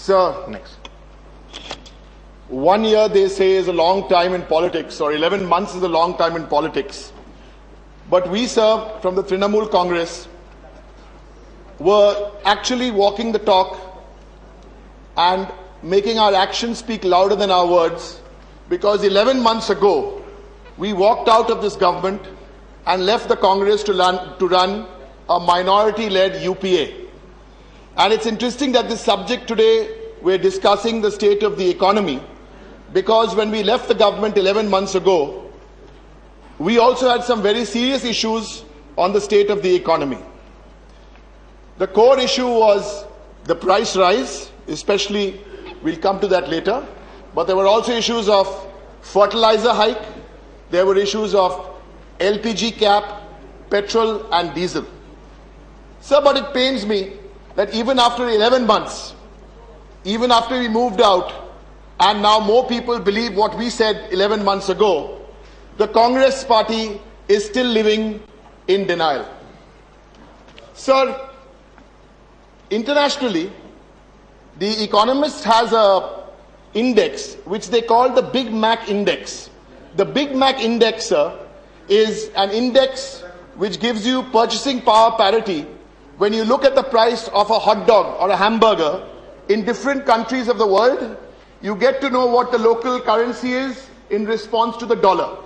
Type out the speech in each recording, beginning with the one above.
Sir, next. 1 year, they say, is a long time in politics, or 11 months is a long time in politics. But we, sir, from the Trinamool Congress, were actually walking the talk and making our actions speak louder than our words, because 11 months ago, we walked out of this government and left the Congress to run a minority-led UPA. And it's interesting that this subject today, we're discussing the state of the economy, because when we left the government 11 months ago, we also had some very serious issues on the state of the economy. The core issue was the price rise, especially, we'll come to that later, but there were also issues of fertilizer hike, there were issues of LPG cap, petrol and diesel. Sir, but it pains me that even after 11 months, even after we moved out, and now more people believe what we said 11 months ago, the Congress party is still living in denial. Sir, internationally, The Economist has a index which they call the Big Mac Index. The Big Mac Index, sir, is an index which gives you purchasing power parity when you look at the price of a hot dog or a hamburger in different countries of the world. You get to know what the local currency is in response to the dollar.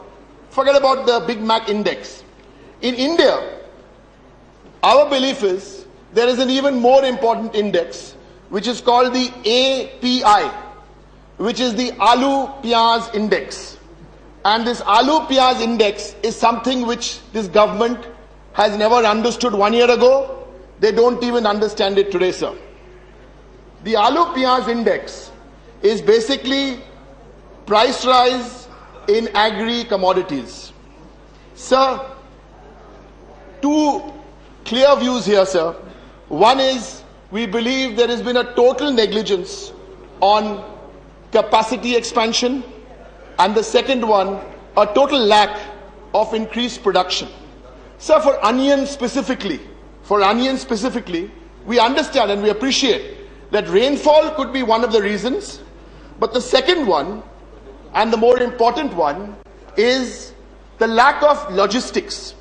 Forget about the Big Mac Index. In India, our belief is there is an even more important index which is called the API, which is the Aloo Pyaz Index. And this Aloo Pyaz Index is something which this government has never understood 1 year ago. They don't even understand it today, sir. The Aloo Pyaz Index is basically price rise in agri commodities. Sir, two clear views here, sir. One is, we believe there has been a total negligence on capacity expansion, and the second one, a total lack of increased production. Sir, for onions specifically, we understand and we appreciate that rainfall could be one of the reasons, but the second one, and the more important one, is the lack of logistics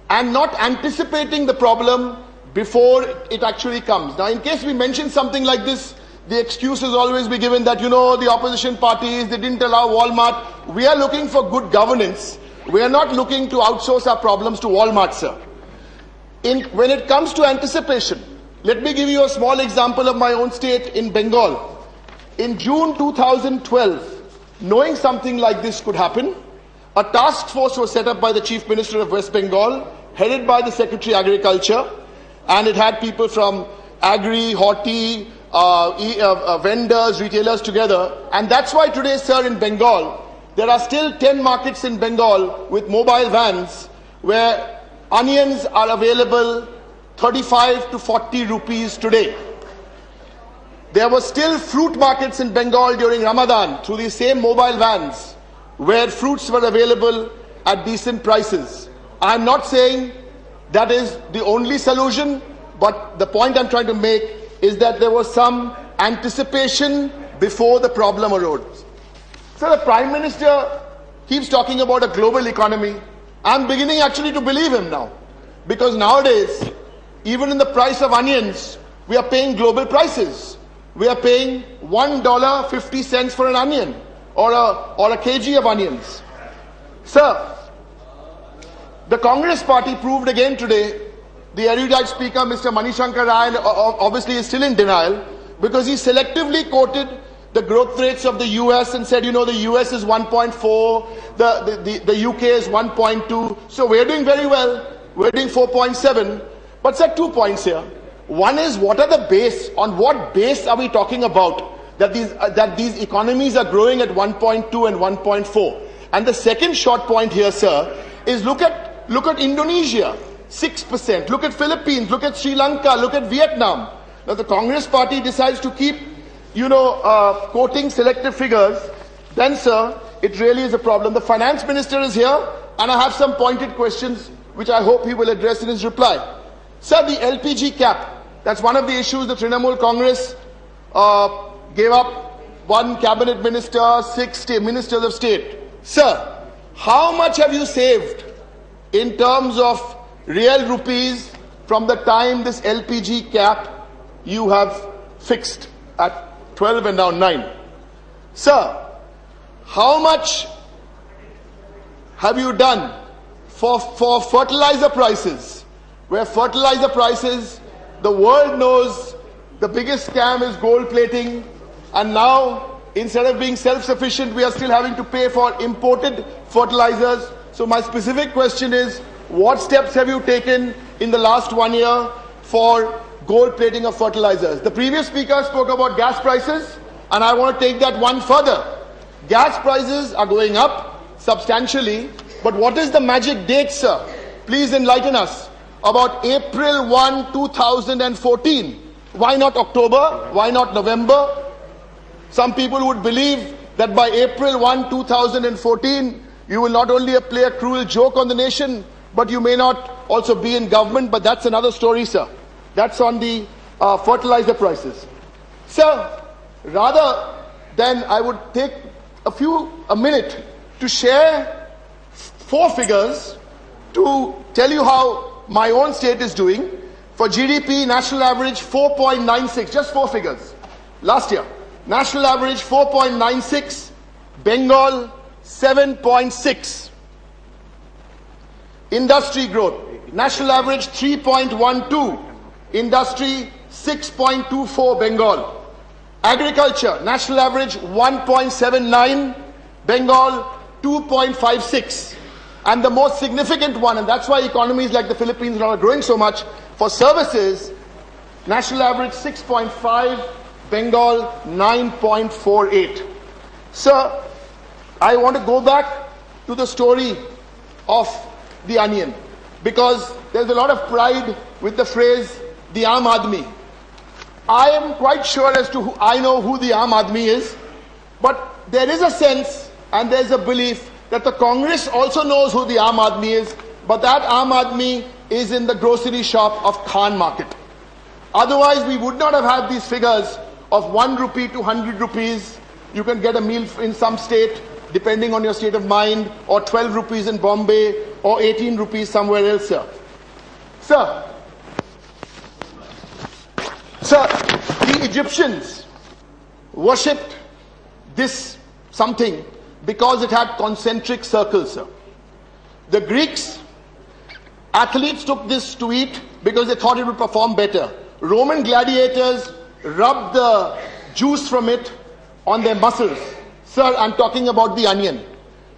and not anticipating the problem before it actually comes. Now, in case we mention something like this, the excuse will always be given that, the opposition parties, they didn't allow Walmart. We are looking for good governance. We are not looking to outsource our problems to Walmart, sir. When it comes to anticipation, let me give you a small example of my own state in Bengal. In June 2012, knowing something like this could happen, a task force was set up by the Chief Minister of West Bengal, headed by the Secretary Agriculture, and it had people from agri, horti, vendors, retailers together. And that's why today, sir, in Bengal, there are still 10 markets in Bengal with mobile vans where onions are available 35 to 40 rupees today. There were still fruit markets in Bengal during Ramadan through these same mobile vans where fruits were available at decent prices. I'm not saying that is the only solution, but the point I'm trying to make is that there was some anticipation before the problem arose. So the Prime Minister keeps talking about a global economy. I'm beginning actually to believe him now, because nowadays, even in the price of onions, we are paying global prices. We are paying $1.50 for an onion or a kg of onions. Sir, the Congress party proved again today. The erudite speaker, Mr. Manishankar Rai, obviously is still in denial, because he selectively quoted the growth rates of the US and said, the US is 1.4, the UK is 1.2. So we're doing very well. We're doing 4.7. But sir, 2 points here. One is, what are the base? On what base are we talking about that these economies are growing at 1.2 and 1.4? And the second short point here, sir, is look at Indonesia, 6%. Look at Philippines. Look at Sri Lanka. Look at Vietnam. Now the Congress party decides to keep, quoting selective figures. Then, sir, it really is a problem. The finance minister is here, and I have some pointed questions which I hope he will address in his reply. Sir, the LPG cap, that's one of the issues the Trinamool Congress gave up 1 cabinet minister, 6 ministers of state. Sir, how much have you saved in terms of real rupees from the time this LPG cap you have fixed at 12 and now 9? Sir, how much have you done for fertilizer prices, where fertilizer prices, the world knows the biggest scam is gold plating, and now instead of being self-sufficient, we are still having to pay for imported fertilizers. So my specific question is, what steps have you taken in the last 1 year for gold plating of fertilizers? The previous speaker spoke about gas prices, and I want to take that one further. Gas prices are going up substantially, but what is the magic date, sir? Please enlighten us. About April 1, 2014. Why not October? Why not November? Some people would believe that by April 1, 2014, you will not only play a cruel joke on the nation, but you may not also be in government, but that's another story, sir. That's on the fertilizer prices. Sir, rather than I would take a minute to share 4 figures to tell you how my own state is doing. For GDP, national average 4.96, just 4 figures. Last year, national average 4.96, Bengal 7.6. Industry growth, national average 3.12, industry 6.24, Bengal. Agriculture, national average 1.79, Bengal 2.56. And the most significant one, and that's why economies like the Philippines are growing so much, for services, national average 6.5, Bengal 9.48. Sir, I want to go back to the story of the onion, because there's a lot of pride with the phrase, the Aam Aadmi. I am quite sure as to I know who the Aam Aadmi is, but there is a sense and there's a belief that the Congress also knows who the Aam Aadmi is, but that Aam Aadmi is in the grocery shop of Khan Market. Otherwise, we would not have had these figures of 1 rupee to 100 rupees. You can get a meal in some state, depending on your state of mind, or 12 rupees in Bombay, or 18 rupees somewhere else, sir. Sir, the Egyptians worshipped this something because it had concentric circles, sir. The Greeks, athletes took this to eat because they thought it would perform better. Roman gladiators rubbed the juice from it on their muscles. Sir, I'm talking about the onion.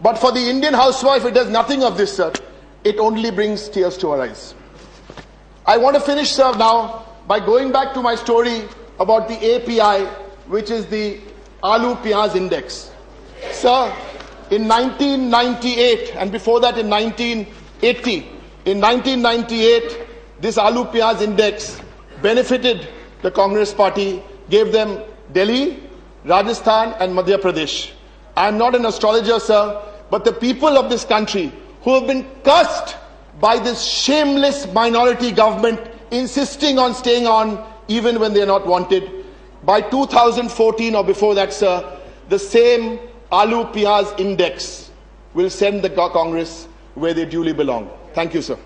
But for the Indian housewife, it does nothing of this, sir. It only brings tears to her eyes. I want to finish, sir, now by going back to my story about the API, which is the Aloo Piyaz Index. Sir, in 1998, and before that in 1980, in 1998, this Aloo Piyaz Index benefited the Congress Party, gave them Delhi, Rajasthan and Madhya Pradesh. I am not an astrologer, sir, but the people of this country who have been cursed by this shameless minority government insisting on staying on even when they are not wanted. By 2014 or before that, sir, the same Aloo Piyaz Index will send the Congress where they duly belong. Thank you, sir.